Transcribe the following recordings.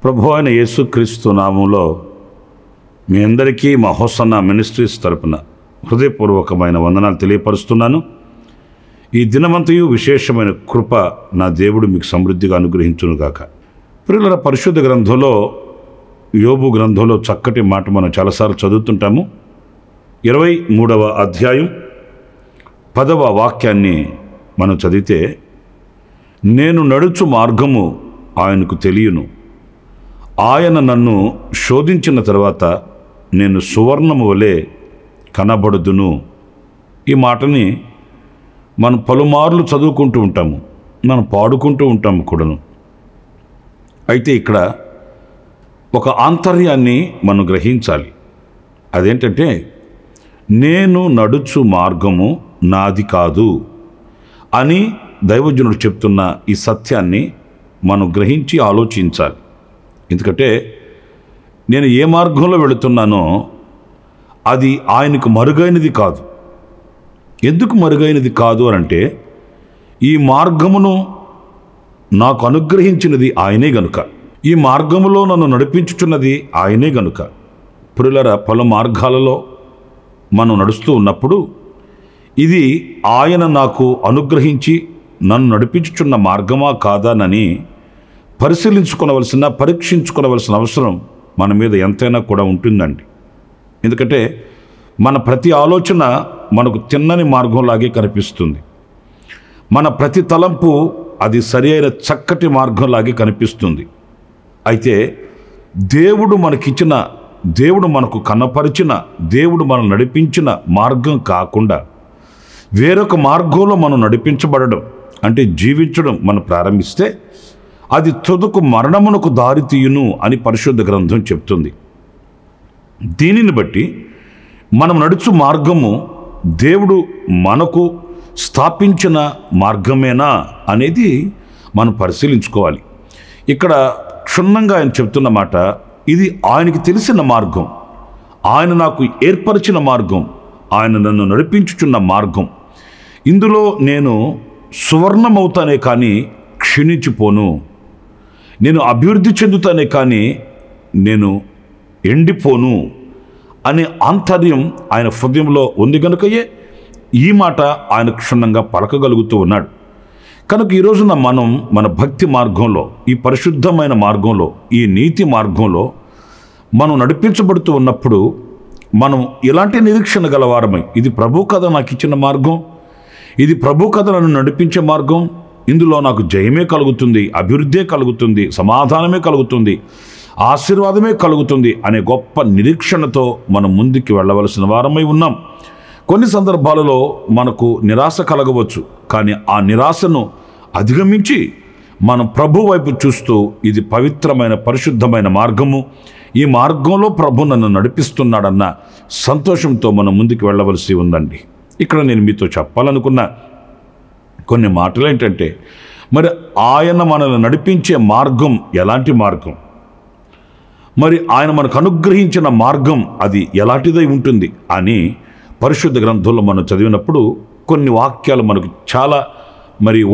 ప్రభువైన యేసుక్రీస్తు నామములో మీ అందరికీ మా హోసన్నా మినిస్ట్రీస్ తరపున హృదయపూర్వకమైన వందనాలు తెలియపరుస్తున్నాను. ఈ దినమంతయు విశేషమైన కృప నా దేవుడు మీకు సమృద్ధిగా అనుగ్రహించునుగాక. ప్రియులారా, పరిశుద్ధ గ్రంథంలో యోబు గ్రంథంలో చక్కటి మాట మనం చాలాసార్లు చదువుతుంటాము. 23వ అధ్యాయం 10వ వాక్యాన్ని మనం చదివితే, నేను నడుచు మార్గము ఆయనకు తెలియను, ఆయన నన్ను శోధించిన తర్వాత నేను సువర్ణము వలె కనబడుదును. ఈ మాటని మనం పలుమార్లు చదువుకుంటూ ఉంటాము, మనం పాడుకుంటూ ఉంటాము కూడాను. అయితే ఇక్కడ ఒక ఆంతర్యాన్ని మనం గ్రహించాలి. అదేంటంటే, నేను నడుచు మార్గము నాది కాదు అని దైవజనుడు చెప్తున్న ఈ సత్యాన్ని మనం గ్రహించి ఆలోచించాలి. ఎందుకంటే నేను ఏ మార్గంలో వెళుతున్నానో అది ఆయనకు మరుగైనది కాదు. ఎందుకు మరుగైనది కాదు అనంటే, ఈ మార్గమును నాకు అనుగ్రహించినది ఆయనే గనుక, ఈ మార్గములో నన్ను నడిపించుచున్నది ఆయనే గనుక. ప్రియులారా, పలు మార్గాలలో మనం నడుస్తూ ఉన్నప్పుడు ఇది ఆయన నాకు అనుగ్రహించి నన్ను నడిపించుచున్న మార్గమా కాదానని పరీక్షించుకోవలసిన అవసరం మన మీద ఎంతైనా కూడా ఉంటుందండి. ఎందుకంటే మన ప్రతి ఆలోచన మనకు తిన్నని మార్గంలాగే కనిపిస్తుంది. మన ప్రతి తలంపు అది సరి అయిన చక్కటి మార్గంలాగే కనిపిస్తుంది. అయితే దేవుడు మనకిచ్చిన, దేవుడు మనకు కనపరిచిన, దేవుడు మనం నడిపించిన మార్గం కాకుండా వేరొక మార్గంలో మనం నడిపించబడడం అంటే జీవించడం మనం ప్రారంభిస్తే అది తుదకు మరణమునకు దారితీయును అని పరిశుద్ధ గ్రంథం చెప్తుంది. దీనిని బట్టి మనం నడుచు మార్గము దేవుడు మనకు స్థాపించిన మార్గమేనా అనేది మనం పరిశీలించుకోవాలి. ఇక్కడ క్షుణ్ణంగా ఆయన చెప్తున్న మాట, ఇది ఆయనకి తెలిసిన మార్గం, ఆయన నాకు ఏర్పరిచిన మార్గం, ఆయన నన్ను నడిపించుచున్న మార్గం. ఇందులో నేను సువర్ణమవుతానే కానీ క్షీణించిపోను, నేను అభివృద్ధి చెందుతానే కానీ నేను ఎండిపోను అనే ఆంతర్యం ఆయన హృదయంలో ఉంది కనుకయే ఈ మాట ఆయన క్షుణ్ణంగా పలకగలుగుతూ ఉన్నాడు. కనుక ఈ రోజున మనం మన భక్తి మార్గంలో, ఈ పరిశుద్ధమైన మార్గంలో, ఈ నీతి మార్గంలో మనం నడిపించబడుతూ ఉన్నప్పుడు మనం ఇలాంటి నిరీక్షణ గలవారమై, ఇది ప్రభు కథ నాకు ఇచ్చిన మార్గం, ఇది ప్రభు కథ నన్ను నడిపించే మార్గం, ఇందులో నాకు జయమే కలుగుతుంది, అభివృద్ధే కలుగుతుంది, సమాధానమే కలుగుతుంది, ఆశీర్వాదమే కలుగుతుంది అనే గొప్ప నిరీక్షణతో మనం ముందుకు వెళ్ళవలసిన వారమై ఉన్నాం. కొన్ని సందర్భాలలో మనకు నిరాశ కలగవచ్చు, కానీ ఆ నిరాశను అధిగమించి మనం ప్రభు వైపు చూస్తూ, ఇది పవిత్రమైన పరిశుద్ధమైన మార్గము, ఈ మార్గంలో ప్రభు నన్ను నడిపిస్తున్నాడన్న సంతోషంతో మనం ముందుకు వెళ్ళవలసి ఉందండి. ఇక్కడ నేను మీతో చెప్పాలనుకున్న కొన్ని మాటలు ఏంటంటే, మరి ఆయన మనల్ని నడిపించే మార్గం ఎలాంటి మార్గం, మరి ఆయన మనకు అనుగ్రహించిన మార్గం అది ఎలాంటిదై ఉంటుంది అని పరిశుద్ధ గ్రంథంలో మనం చదివినప్పుడు కొన్ని వాక్యాలు మనకు చాలా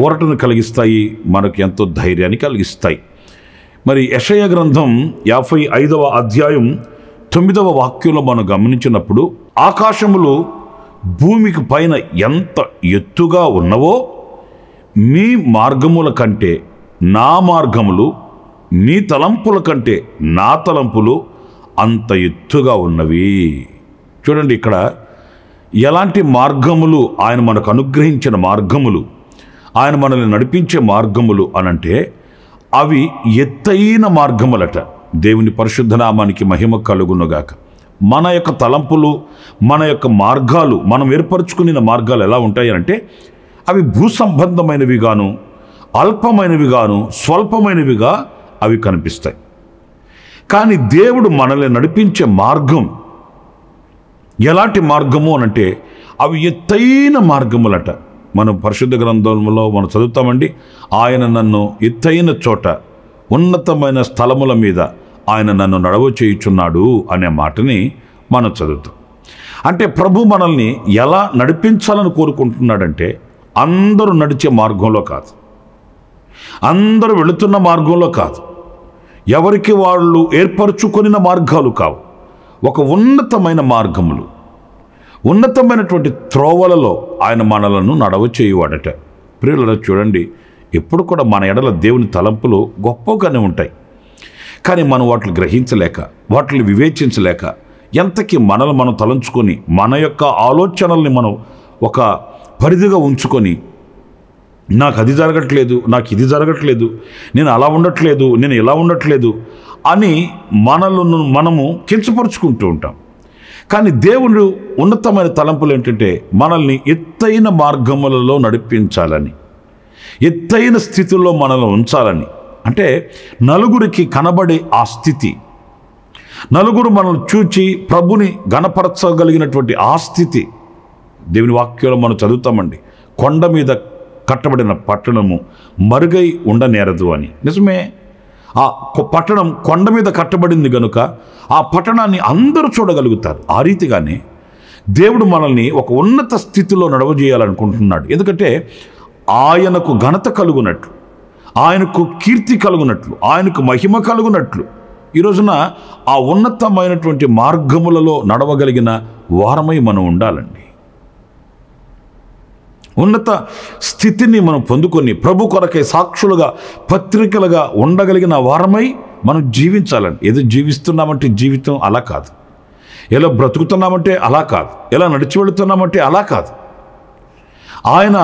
ఊరటను కలిగిస్తాయి, మనకు ఎంతో ధైర్యాన్ని కలిగిస్తాయి. మరి యెషయా గ్రంథం 55వ అధ్యాయం 9వ వాక్యంలో మనం గమనించినప్పుడు, ఆకాశములు భూమికి పైన ఎంత ఎత్తుగా ఉన్నవో మీ మార్గముల కంటే నా మార్గములు, మీ తలంపుల కంటే నా తలంపులు అంత ఎత్తుగా ఉన్నవి. చూడండి, ఇక్కడ ఎలాంటి మార్గములు, ఆయన మనకు అనుగ్రహించిన మార్గములు, ఆయన మనల్ని నడిపించే మార్గములు అనంటే అవి ఎత్తైన మార్గములట. దేవుని పరిశుద్ధ నామానికి మహిమ కలుగునుగాక. మన యొక్క తలంపులు, మన యొక్క మార్గాలు, మనం ఏర్పరచుకున్న మార్గాలు ఎలా ఉంటాయి అంటే అవి భూ సంబంధమైనవిగాను, అల్పమైనవిగాను, స్వల్పమైనవిగా అవి కనిపిస్తాయి. కానీ దేవుడు మనల్ని నడిపించే మార్గం ఎలాంటి మార్గము అనంటే అవి ఎత్తైన మార్గములట. మనం పరిశుద్ధ గ్రంథంలో మనం చదువుతామండి, ఆయన నన్ను ఎత్తైన చోట ఉన్నతమైన స్థలముల మీద ఆయన నన్ను నడవ చేయుచున్నాడు అనే మాటని మనం చదువుతాం. అంటే ప్రభు మనల్ని ఎలా నడిపించాలని కోరుకుంటున్నాడంటే అందరూ నడిచే మార్గంలో కాదు, అందరూ వెళుతున్న మార్గంలో కాదు, ఎవరికి వాళ్ళు ఏర్పరచుకొనిన మార్గాలు కావు. ఒక ఉన్నతమైన మార్గములు, ఉన్నతమైనటువంటి త్రోవలలో ఆయన మనలను నడవ చేయువాడట. ప్రియులను చూడండి, ఎప్పుడు కూడా మన ఎడల దేవుని తలంపులు గొప్పగానే ఉంటాయి. కానీ మనం వాటిని గ్రహించలేక, వాటిని వివేచించలేక, ఎంతకీ మనల్ని మనం తలంచుకొని మన యొక్క ఆలోచనల్ని మనం ఒక పరిధిగా ఉంచుకొని, నాకు అది జరగట్లేదు, నాకు ఇది జరగట్లేదు, నేను అలా ఉండట్లేదు, నేను ఇలా ఉండట్లేదు అని మనము కించపరుచుకుంటూ ఉంటాం. కానీ దేవుడు ఉన్నతమైన తలంపులు ఏంటంటే మనల్ని ఎత్తైన మార్గములలో నడిపించాలని, ఎత్తైన స్థితిలో మనల్ని ఉంచాలని. అంటే నలుగురికి కనబడే ఆ స్థితి, నలుగురు మనల్ని చూచి ప్రభుని గణపరచగలిగినటువంటి ఆ స్థితి. దేవుని వాక్యంలో మనం చదువుతామండి, కొండ మీద కట్టబడిన పట్టణము మరుగై ఉండనేరదు అని. నిజమే, ఆ పట్టణం కొండ మీద కట్టబడింది కనుక ఆ పట్టణాన్ని అందరూ చూడగలుగుతారు. ఆ రీతిగానే దేవుడు మనల్ని ఒక ఉన్నత స్థితిలో నడవజేయాలనుకుంటున్నాడు. ఎందుకంటే ఆయనకు ఘనత కలుగునట్లు, ఆయనకు కీర్తి కలుగునట్లు, ఆయనకు మహిమ కలుగునట్లు ఈ రోజున ఆ ఉన్నతమైనటువంటి మార్గములలో నడవగలిగిన వారమై మనం ఉండాలండి. ఉన్నత స్థితిని మనం పొందుకొని ప్రభు కొరకై సాక్షులుగా, పత్రికలుగా ఉండగలిగిన వారమై మనం జీవించాలండి. ఏదో జీవిస్తున్నామంటే జీవితం అలా కాదు, ఎలా బ్రతుకుతున్నామంటే అలా కాదు, ఎలా నడిచి వెళుతున్నామంటే అలా కాదు. ఆయన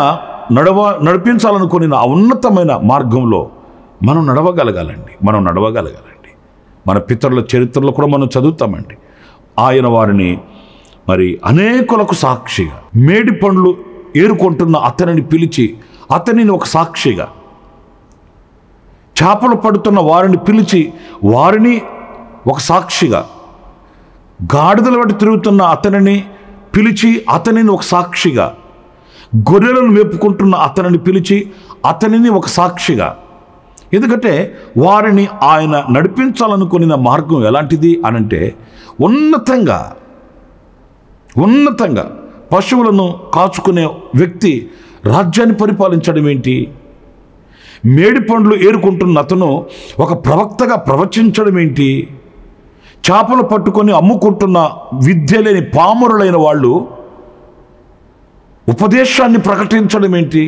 నడిపించాలనుకుని ఆ ఉన్నతమైన మార్గంలో మనం నడవగలగాలండి. మన పితరుల చరిత్రలో కూడా మనం చదువుతామండి. ఆయన వారిని మరి అనేకులకు సాక్షిగా, మేడి పండ్లు ఏరుకుంటున్న అతనిని పిలిచి అతనిని ఒక సాక్షిగా, చేపలు పడుతున్న వారిని పిలిచి వారిని ఒక సాక్షిగా, గాడిదల వెంట తిరుగుతున్న అతనిని పిలిచి అతనిని ఒక సాక్షిగా, గొర్రెలను మేపుకుంటున్న అతనిని పిలిచి అతనిని ఒక సాక్షిగా. ఎందుకంటే వారిని ఆయన నడిపించాలనుకున్న మార్గం ఎలాంటిది అనంటే ఉన్నతంగా పశువులను కాచుకునే వ్యక్తి రాజ్యాన్ని పరిపాలించడం ఏంటి? మేడి పండ్లు ఏరుకుంటున్న అతను ఒక ప్రవక్తగా ప్రవచించడం ఏంటి? చేపలు పట్టుకొని అమ్ముకుంటున్న విద్య లేని పామరులైన వాళ్ళు ఉపదేశాన్ని ప్రకటించడం ఏంటి?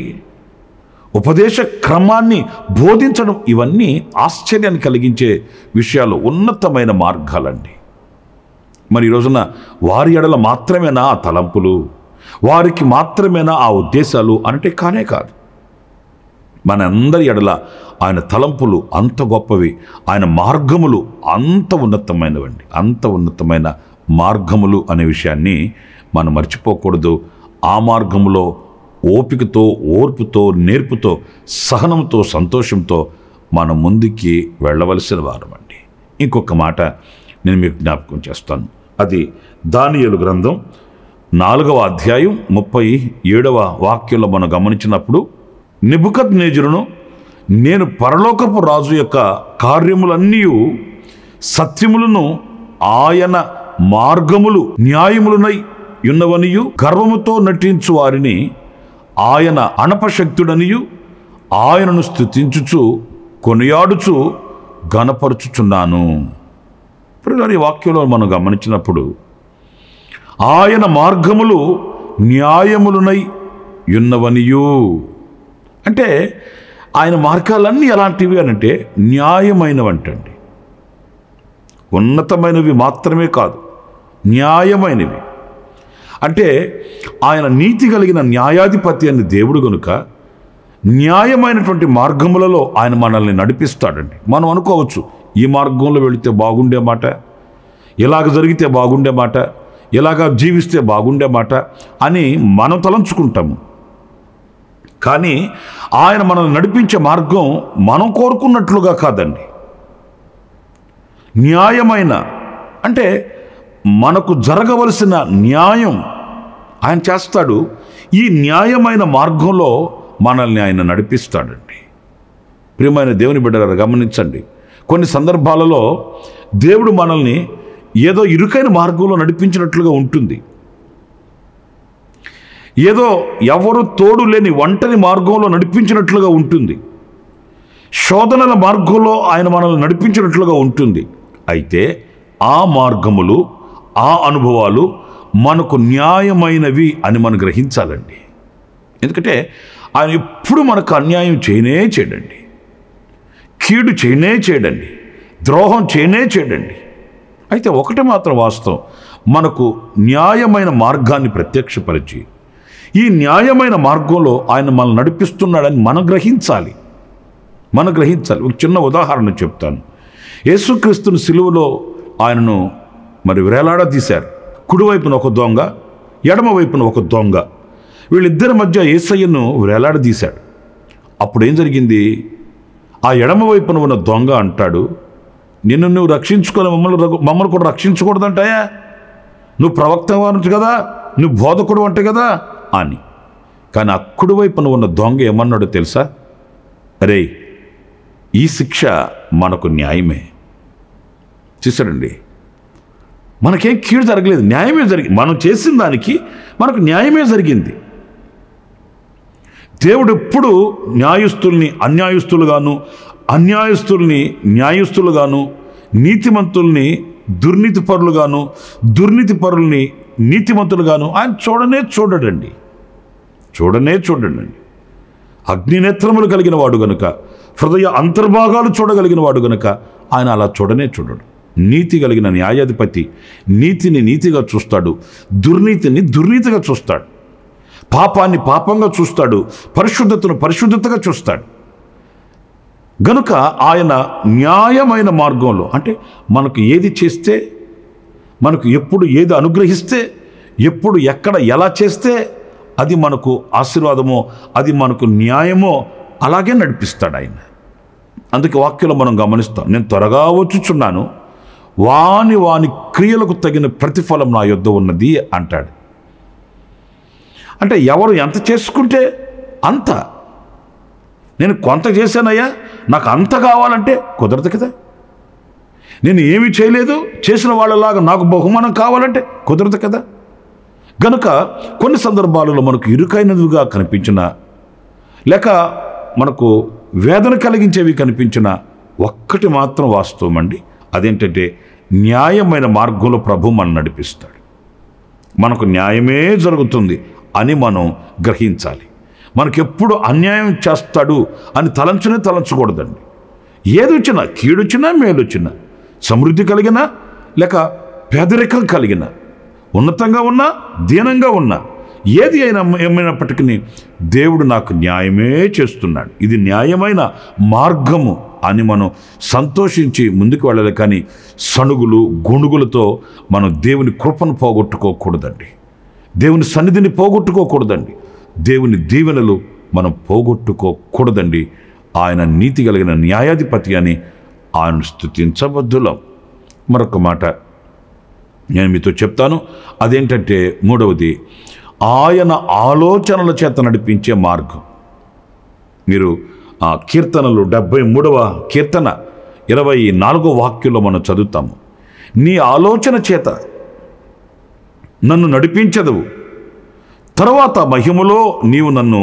ఉపదేశ క్రమాన్ని బోధించడం, ఇవన్నీ ఆశ్చర్యాన్ని కలిగించే విషయాలు, ఉన్నతమైన మార్గాలండి. మరి ఈ రోజున వారి ఎడల మాత్రమేనా ఆ తలంపులు, వారికి మాత్రమేనా ఆ ఉద్దేశాలు అంటే కానే కాదు. మనందరి ఎడల ఆయన తలంపులు అంత గొప్పవి, ఆయన మార్గములు అంత ఉన్నతమైనవండి. అంత ఉన్నతమైన మార్గములు అనే విషయాన్ని మనం మర్చిపోకూడదు. ఆ మార్గములో ఓపికతో, ఓర్పుతో, నేర్పుతో, సహనంతో, సంతోషంతో మనం ముందుకి వెళ్ళవలసిన వారమండి. ఇంకొక మాట నేను మీకు జ్ఞాపకం చేస్తాను. అది దానియేలు గ్రంథం 4వ అధ్యాయం 37వ వాక్యంలో మనం గమనించినప్పుడు, నెబుకద్నెజరును నేను పరలోకపు రాజు యొక్క కార్యములన్నీ సత్యములను ఆయన మార్గములు న్యాయములునై ఉన్నవనియు గర్వముతో నటించు వారిని ఆయన అనపశక్తుడనియు ఆయనను స్తుతించుచు కొనియాడుచు ఘనపరుచుచున్నాను. ఇప్పుడు ఈ వాక్యంలో మనం గమనించినప్పుడు ఆయన మార్గములు న్యాయములునై ఉన్నవనియు అంటే ఆయన మార్గాలన్నీ ఎలాంటివి అనంటే న్యాయమైనవంటండి. ఉన్నతమైనవి మాత్రమే కాదు, న్యాయమైనవి. అంటే ఆయన నీతి కలిగిన న్యాయాధిపతి అని దేవుడు గనుక న్యాయమైనటువంటి మార్గములలో ఆయన మనల్ని నడిపిస్తాడండి. మనం అనుకోవచ్చు, ఈ మార్గంలో వెళితే బాగుండే మాట, ఇలాగ జరిగితే బాగుండే మాట, ఇలాగ జీవిస్తే బాగుండే మాట అని మనం తలంచుకుంటాము. కానీ ఆయన మనల్ని నడిపించే మార్గం మనం కోరుకున్నట్లుగా కాదండి. న్యాయమైన అంటే మనకు జరగవలసిన న్యాయం ఆయన చేస్తాడు. ఈ న్యాయమైన మార్గంలో మనల్ని ఆయన నడిపిస్తాడండి. ప్రియమైన దేవుని బిడ్డలారా, గమనించండి, కొన్ని సందర్భాలలో దేవుడు మనల్ని ఏదో ఇరుకైన మార్గంలో నడిపించినట్లుగా ఉంటుంది. ఏదో ఎవరు తోడు లేని ఒంటరి మార్గంలో నడిపించినట్లుగా ఉంటుంది. శోధనల మార్గంలో ఆయన మనల్ని నడిపించినట్లుగా ఉంటుంది. అయితే ఆ మార్గములు, ఆ అనుభవాలు మనకు న్యాయమైనవి అని మనం గ్రహించాలండి. ఎందుకంటే ఆయన ఎప్పుడు మనకు అన్యాయం చేయడండి, కీడు చేయడండి, ద్రోహం చేయడండి. అయితే ఒకటి మాత్రం వాస్తవం, మనకు న్యాయమైన మార్గాన్ని ప్రత్యక్షపరిచి ఈ న్యాయమైన మార్గంలో ఆయన మనల్ని నడిపిస్తున్నాడని మనం గ్రహించాలి. ఒక చిన్న ఉదాహరణ చెప్తాను. యేసుక్రీస్తుని సిలువలో ఆయనను వేలాడదీశారు. కుడివైపున ఒక దొంగ, ఎడమ వైపున ఒక దొంగ, వీళ్ళిద్దరి మధ్య యేసయ్యను వేలాడదీశాడు. అప్పుడు ఏం జరిగింది? ఆ ఎడమ వైపున ఉన్న దొంగ అంటాడు, నిన్ను నువ్వు రక్షించుకొని మమ్మల్ని కూడా రక్షించకూడదంటాయా? నువ్వు ప్రవక్త అంట కదా, నువ్వు బోధకుడు అంట కదా అని. కానీ ఆ కుడివైపున ఉన్న దొంగ ఏమన్నాడో తెలుసా? అరే, ఈ శిక్ష మనకు న్యాయమే. చూసారండి, మనకేం కీడు జరగలేదు, న్యాయమే జరిగింది. మనం చేసిన దానికి మనకు న్యాయమే జరిగింది. దేవుడు ఎప్పుడు న్యాయస్తుల్ని అన్యాయస్తులుగాను, అన్యాయస్తుల్ని న్యాయస్తులుగాను, నీతిమంతుల్ని దుర్నీతిపరులుగాను, దుర్నీతిపరుల్ని నీతిమంతులుగాను ఆయన చూడడండి. అగ్ని నేత్రములు కలిగిన వాడు గనుక, హృదయ అంతర్భాగాలు చూడగలిగిన వాడు గనుక ఆయన అలా చూడడు. నీతి కలిగిన న్యాయాధిపతి నీతిని నీతిగా చూస్తాడు, దుర్నీతిని దుర్నీతిగా చూస్తాడు, పాపాన్ని పాపంగా చూస్తాడు, పరిశుద్ధతను పరిశుద్ధతగా చూస్తాడు. గనుక ఆయన న్యాయమైన మార్గంలో, అంటే మనకు ఏది చేస్తే, మనకు ఎప్పుడు ఏది అనుగ్రహిస్తే, ఎప్పుడు ఎక్కడ ఎలా చేస్తే అది మనకు ఆశీర్వాదమో, అది మనకు న్యాయమో అలాగే నడిపిస్తాడు ఆయన. అందుకే వాక్యంలో మనం గమనిస్తాం, నేను త్వరగా వచ్చుచున్నాను, వాని క్రియలకు తగిన ప్రతిఫలం నా యొద్ద ఉన్నది అంటాడు. అంటే ఎవరు ఎంత చేసుకుంటే అంత. నేను కొంత చేశానయ్యా, నాకు అంత కావాలంటే కుదరదు కదా. నేను ఏమీ చేయలేదు, చేసిన వాళ్ళలాగా నాకు బహుమానం కావాలంటే కుదరదు కదా. గనుక కొన్ని సందర్భాలలో మనకు ఇరుకైనదిగా కనిపించిన, లేక మనకు వేదన కలిగించేవి కనిపించిన ఒక్కటి మాత్రం వాస్తవం అండి. అదేంటంటే న్యాయమైన మార్గంలో ప్రభు మనం నడిపిస్తాడు. మనకు న్యాయమే జరుగుతుంది అని మనం గ్రహించాలి. మనకెప్పుడు అన్యాయం చేస్తాడు అని తలంచకూడదండి. ఏది వచ్చినా, కీడొచ్చినా మేలొచ్చినా, సమృద్ధి కలిగినా లేక పేదరికం కలిగిన, ఉన్నతంగా ఉన్నా దీనంగా ఉన్నా, ఏది ఏమైనప్పటికీ దేవుడు నాకు న్యాయమే చేస్తున్నాడు, ఇది న్యాయమైన మార్గము అని మనం సంతోషించి ముందుకు వెళ్ళాలి. కానీ సణుగులు గొణుగులతో మనం దేవుని కృపను పోగొట్టుకోకూడదండి, దేవుని సన్నిధిని పోగొట్టుకోకూడదండి, దేవుని దీవెనలు మనం పోగొట్టుకోకూడదండి. ఆయన నీతి కలిగిన న్యాయాధిపతి అని ఆయన స్తుతించబద్దులం. మరొక మాట నేను మీతో చెప్తాను. అదేంటంటే మూడవది, ఆయన ఆలోచనల చేత నడిపించే మార్గం. మీరు కీర్తనలు 73వ కీర్తన 24వ వాక్యంలో మనం చదువుతాము, నీ ఆలోచన చేత నన్ను నడిపించదువు, తర్వాత మహిమలో నీవు నన్ను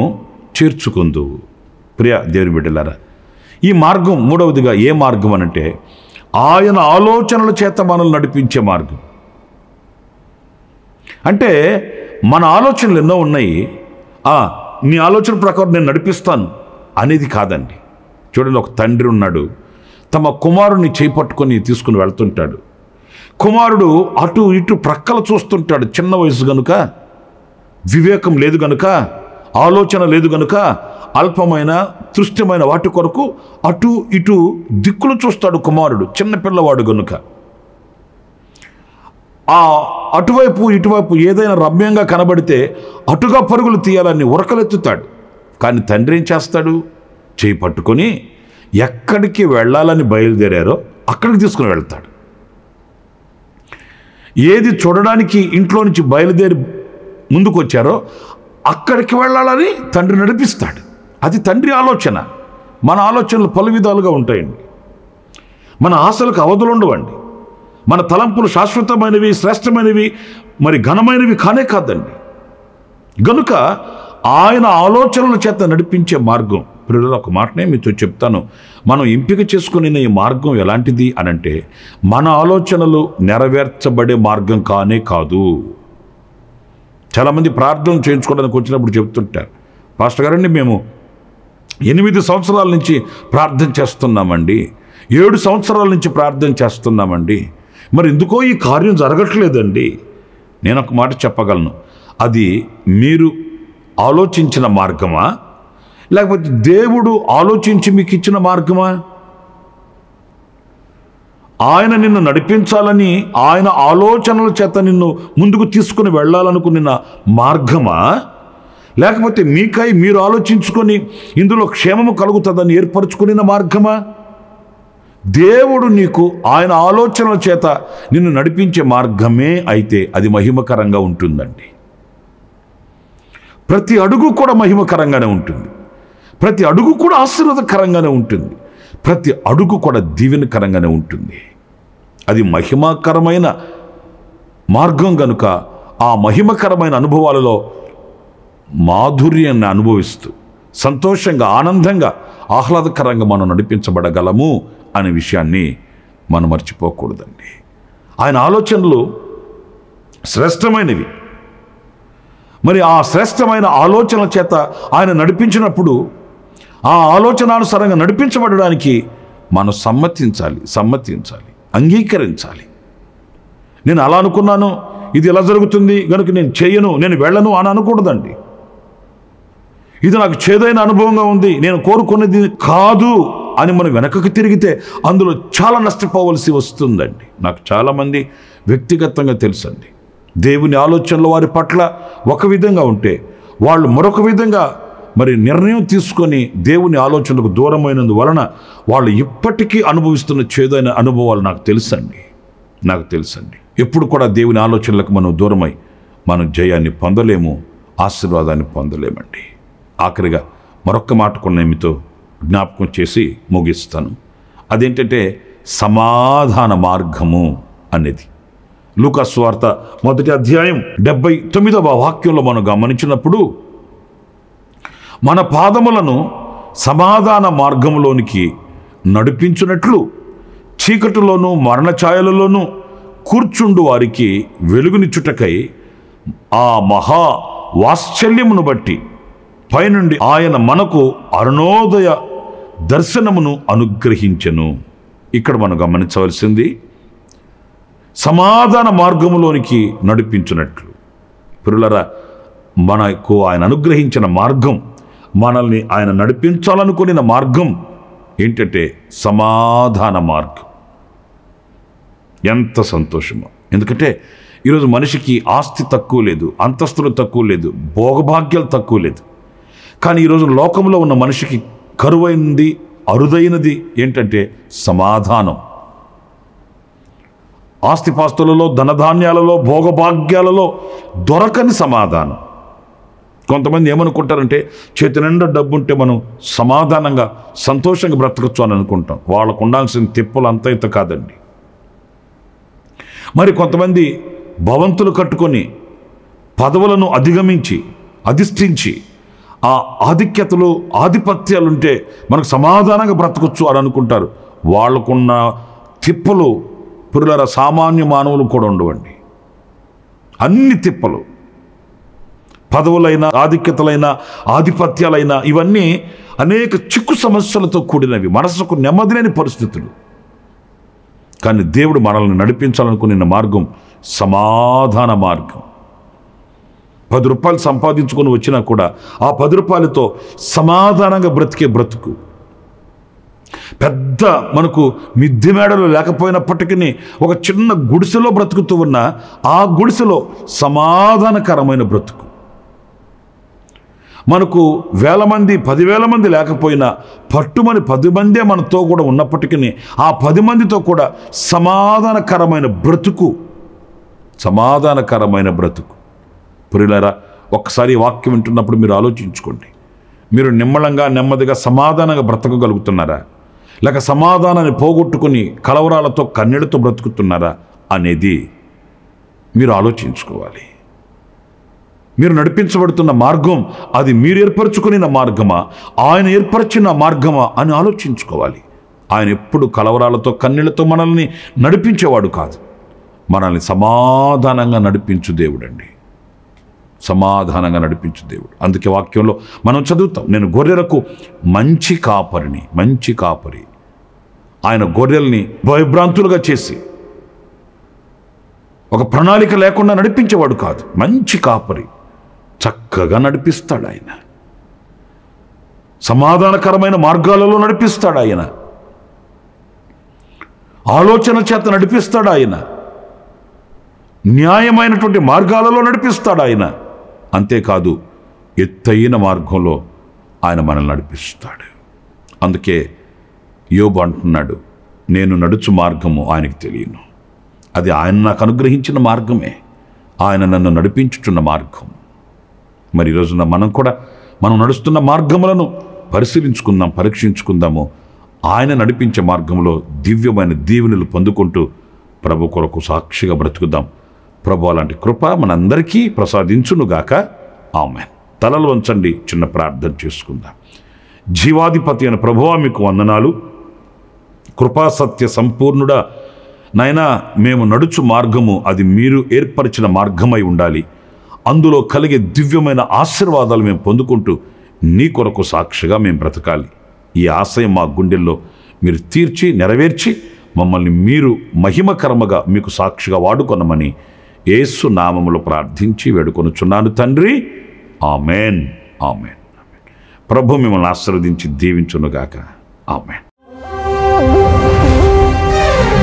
చేర్చుకుందువు. ప్రియ దేవుని బిడ్డలారా, ఈ మార్గం మూడవదిగా ఏ మార్గం అనంటే ఆయన ఆలోచనల చేత మనల్ని నడిపించే మార్గం. అంటే మన ఆలోచనలు ఎన్నో ఉన్నాయి, నీ ఆలోచన ప్రకారం నేను నడిపిస్తాను అనేది కాదండి. చూడండి, ఒక తండ్రి ఉన్నాడు, తమ కుమారుని చేపట్టుకొని తీసుకుని వెళ్తుంటాడు. కుమారుడు అటు ఇటు ప్రక్కలు చూస్తుంటాడు. చిన్న వయసు గనుక, వివేకం లేదు గనుక, ఆలోచన లేదు గనుక, అల్పమైన తృష్టమైన వాటి కొరకు అటు ఇటు దిక్కులు చూస్తాడు కుమారుడు, చిన్నపిల్లవాడు గనుక. అటువైపు ఇటువైపు ఏదైనా రమ్యంగా కనబడితే అటుగా పరుగులు తీయాలని ఉరకలెత్తుతాడు. కానీ తండ్రి ఏం చేస్తాడు? చేయి పట్టుకొని ఎక్కడికి వెళ్ళాలని బయలుదేరారో అక్కడికి తీసుకుని వెళ్తాడు. ఏది చూడడానికి ఇంట్లో నుంచి బయలుదేరి ముందుకు వచ్చారో అక్కడికి వెళ్ళాలని తండ్రి నడిపిస్తాడు. అది తండ్రి ఆలోచన. మన ఆలోచనలు పలు విధాలుగా ఉంటాయండి. మన ఆశలకు అవధులు ఉండవండి. మన తలంపులు శాశ్వతమైనవి, శ్రేష్టమైనవి, మరి ఘనమైనవి కానే కాదండి. గనుక ఆయన ఆలోచనల చేత నడిపించే మార్గం, ఇప్పుడు ఒక మాటనే మీతో చెప్తాను. మనం ఎంపిక చేసుకునే ఈ మార్గం ఎలాంటిది అనంటే, మన ఆలోచనలు నెరవేర్చబడే మార్గం కానే కాదు. చాలామంది ప్రార్థన చేయించుకోవడానికి వచ్చినప్పుడు చెప్తుంటారు, పాస్టర్ గారండి మేము 8 సంవత్సరాల నుంచి ప్రార్థన చేస్తున్నామండి, 7 సంవత్సరాల నుంచి ప్రార్థన చేస్తున్నామండి, మరి ఎందుకో ఈ కార్యం జరగట్లేదండి. నేను ఒక మాట చెప్పగలను, అది మీరు ఆలోచించిన మార్గమా, లేకపోతే దేవుడు ఆలోచించి మీకు ఇచ్చిన మార్గమా? ఆయన నిన్ను నడిపించాలని, ఆయన ఆలోచనల చేత నిన్ను ముందుకు తీసుకుని వెళ్ళాలనుకున్న మార్గమా, లేకపోతే మీకై మీరు ఆలోచించుకొని ఇందులో క్షేమము కలుగుతుందని ఏర్పరచుకున్న మార్గమా? దేవుడు నీకు ఆయన ఆలోచనల చేత నిన్ను నడిపించే మార్గమే అయితే అది మహిమకరంగా ఉంటుందండి. ప్రతి అడుగు కూడా మహిమకరంగానే ఉంటుంది. ప్రతి అడుగు కూడా ఆశీర్వాదకరంగానే ఉంటుంది. ప్రతి అడుగు కూడా దీవెనకరంగానే ఉంటుంది. అది మహిమకరమైన మార్గం కనుక ఆ మహిమకరమైన అనుభవాలలో మాధుర్యాన్ని అనుభవిస్తూ సంతోషంగా, ఆనందంగా, ఆహ్లాదకరంగా మనం నడిపించబడగలము అనే విషయాన్ని మనం మర్చిపోకూడదండి. ఆయన ఆలోచనలు శ్రేష్టమైనవి. మరి ఆ శ్రేష్టమైన ఆలోచనల చేత ఆయన నడిపించినప్పుడు ఆ ఆలోచనానుసారంగా నడిపించబడడానికి మనం సమ్మతించాలి, అంగీకరించాలి. నేను అలా అనుకున్నాను, ఇది ఎలా జరుగుతుంది కనుక నేను చేయను, నేను వెళ్ళను అని అనకూడదండి. ఇది నాకు చేదైన అనుభవంగా ఉంది, నేను కోరుకున్నది కాదు అని మనం వెనకకు తిరిగితే అందులో చాలా నష్టపోవలసి వస్తుందండి. నాకు చాలామంది వ్యక్తిగతంగా తెలుసండి, దేవుని ఆలోచనలు వారి పట్ల ఒక విధంగా ఉంటే వాళ్ళు మరొక విధంగా మరి నిర్ణయం తీసుకొని దేవుని ఆలోచనలకు దూరమైనందువలన వాళ్ళు ఇప్పటికీ అనుభవిస్తున్న చేదైన అనుభవాలు నాకు తెలుసండి. ఎప్పుడు కూడా దేవుని ఆలోచనలకు మనం దూరమై మనం జయాన్ని పొందలేము, ఆశీర్వాదాన్ని పొందలేమండి. ఆఖరిగా మరొక్క మాట కూడా నేను మీతో జ్ఞాపకం చేసి ముగిస్తాను. అదేంటంటే సమాధాన మార్గము అనేది. లూకా సువార్త 1వ అధ్యాయం 79వ వాక్యంలో మనం గమనించినప్పుడు, మన పాదములను సమాధాన మార్గంలోనికి నడిపించున్నట్లు చీకటిలోనూ మరణ ఛాయలలోనూ కూర్చుండు వారికి వెలుగునిచ్చుటకై ఆ మహా వాత్సల్యమును బట్టి పైనుండి ఆయన మనకు అరుణోదయ దర్శనమును అనుగ్రహించెను. ఇక్కడ మనం గమనించవలసింది సమాధాన మార్గములోనికి నడిపించున్నట్లు. ప్రియులారా, మనకు ఆయన అనుగ్రహించిన మార్గం, మనల్ని ఆయన నడిపించాలనుకున్న మార్గం ఏంటంటే సమాధాన మార్గం. ఎంత సంతోషమో! ఎందుకంటే ఈరోజు మనిషికి ఆస్తి తక్కువ లేదు, అంతస్తులు తక్కువ లేదు, భోగభాగ్యాలు తక్కువ లేదు. కానీ ఈరోజు లోకంలో ఉన్న మనిషికి కరువైనది, అరుదైనది ఏంటంటే సమాధానం. ఆస్తిపాస్తులలో, ధనధాన్యాలలో, భోగభాగ్యాలలో దొరకని సమాధానం. కొంతమంది ఏమనుకుంటారంటే చేతి నిండా డబ్బు ఉంటే మనం సమాధానంగా, సంతోషంగా బ్రతకచ్చు అని అనుకుంటాం. వాళ్ళకు ఉండాల్సిన తిప్పలు అంత ఇంత కాదండి. మరి కొంతమంది భవంతులు కట్టుకొని పదవులను అధిష్ఠించి ఆ ఆధిక్యతలు, ఆధిపత్యాలుంటే మనకు సమాధానంగా బ్రతకచ్చు అని అనుకుంటారు. వాళ్ళకున్న తిప్పలు పురులారా సామాన్య మానవులు కూడా ఉండవండి. అన్ని తిప్పలు, పదవులైన, ఆధిక్యతలైన, ఆధిపత్యాలైన ఇవన్నీ అనేక చిక్కు సమస్యలతో కూడినవి, మనసుకు నెమ్మది లేని పరిస్థితులు. కానీ దేవుడు మనల్ని నడిపించాలనుకున్న మార్గం సమాధాన మార్గం. 10 రూపాయలు సంపాదించుకొని వచ్చినా కూడా ఆ 10 రూపాయలతో సమాధానంగా బ్రతికే బ్రతుకు. పెద్ద మనకు మిద్దె మేడలు లేకపోయినప్పటికీ ఒక చిన్న గుడిసెలో బ్రతుకుతూ ఉన్న ఆ గుడిసెలో సమాధానకరమైన బ్రతుకు. మనకు 1000 మంది 10,000 మంది లేకపోయినా పట్టుమని 10 మందే మనతో కూడా ఉన్నప్పటికీ ఆ 10 మందితో కూడా సమాధానకరమైన బ్రతుకు ప్రియులారా, ఒక్కసారి ఈ వాక్యం వింటున్నప్పుడు మీరు ఆలోచించుకోండి. మీరు నిమ్మళంగా నెమ్మదిగా సమాధానంగా బ్రతకగలుగుతున్నారా, లేక సమాధానాన్ని పోగొట్టుకుని కలవరాలతో కన్నీళ్లతో బ్రతుకుతున్నారా అనేది మీరు ఆలోచించుకోవాలి. మీరు నడిపించబడుతున్న మార్గం అది మీరు ఏర్పరచుకున్న మార్గమా, ఆయన ఏర్పరిచిన మార్గమా అని ఆలోచించుకోవాలి. ఆయన ఎప్పుడు కలవరాలతో కన్నీళ్లతో మనల్ని నడిపించేవాడు కాదు. మనల్ని సమాధానంగా నడిపించు దేవుడండి, సమాధానంగా నడిపించు దేవుడు. అందుకే వాక్యంలో మనం చదువుతాం, నేను గొర్రెలకు మంచి కాపరి. ఆయన గొర్రెల్ని భయభ్రాంతులుగా చేసి ఒక ప్రణాళిక లేకుండా నడిపించేవాడు కాదు. మంచి కాపరి, చక్కగా నడిపిస్తాడు ఆయన. సమాధానకరమైన మార్గాలలో నడిపిస్తాడు ఆయన. ఆలోచన చేత నడిపిస్తాడు ఆయన. న్యాయమైనటువంటి మార్గాలలో నడిపిస్తాడు ఆయన. అంతేకాదు, ఎత్తైన మార్గంలో ఆయన మనల్ని నడిపిస్తాడు. అందుకే యోబు అంటున్నాడు, నేను నడుచు మార్గము ఆయనకు తెలియను. అది ఆయన నాకు అనుగ్రహించిన మార్గమే, ఆయన నన్ను నడిపించుచున్న మార్గం. మరి ఈ రోజున మనం నడుస్తున్న మార్గములను పరీక్షించుకుందాము. ఆయన నడిపించే మార్గంలో దివ్యమైన దీవెనలు పొందుకుంటూ ప్రభు కొరకు సాక్షిగా బ్రతుకుదాం. ప్రభు అలాంటి కృప మనందరికీ ప్రసాదించునుగాక. ఆమేన్. తలలు వంచండి, చిన్న ప్రార్థన చేసుకుందాం. జీవాధిపతి అయిన ప్రభువా, మీకు వందనాలు. కృపాసత్య సంపూర్ణుడా నాయనా, మేము నడుచు మార్గము అది మీరు ఏర్పరిచిన మార్గమై ఉండాలి. అందులో కలిగే దివ్యమైన ఆశీర్వాదాలు మేము పొందుకుంటూ నీ కొరకు సాక్షిగా మేము బ్రతకాలి. ఈ ఆశయం మా గుండెల్లో మీరు తీర్చి నెరవేర్చి మమ్మల్ని మీరు మహిమకరముగా మీకు సాక్షిగా వాడుకొనమని యేసు నామములో ప్రార్థించి వేడుకొనుచున్నాను తండ్రి. ఆమేన్. ప్రభు మిమ్మల్ని ఆశీర్వదించి దీవించునుగాక. ఆమేన్.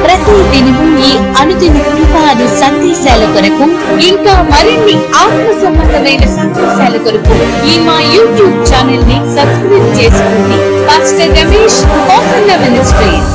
ప్రతి దినము ఈ అనుదిన కృపాను సందేశాల కొరకు ఇంకా మరిన్ని ఆత్మ సంబంధమైన సందేశాల కొరకు ఈ మా యూట్యూబ్ ఛానల్ ని సబ్స్క్రైబ్ చేసుకోండి. Pastor Ramesh ministries.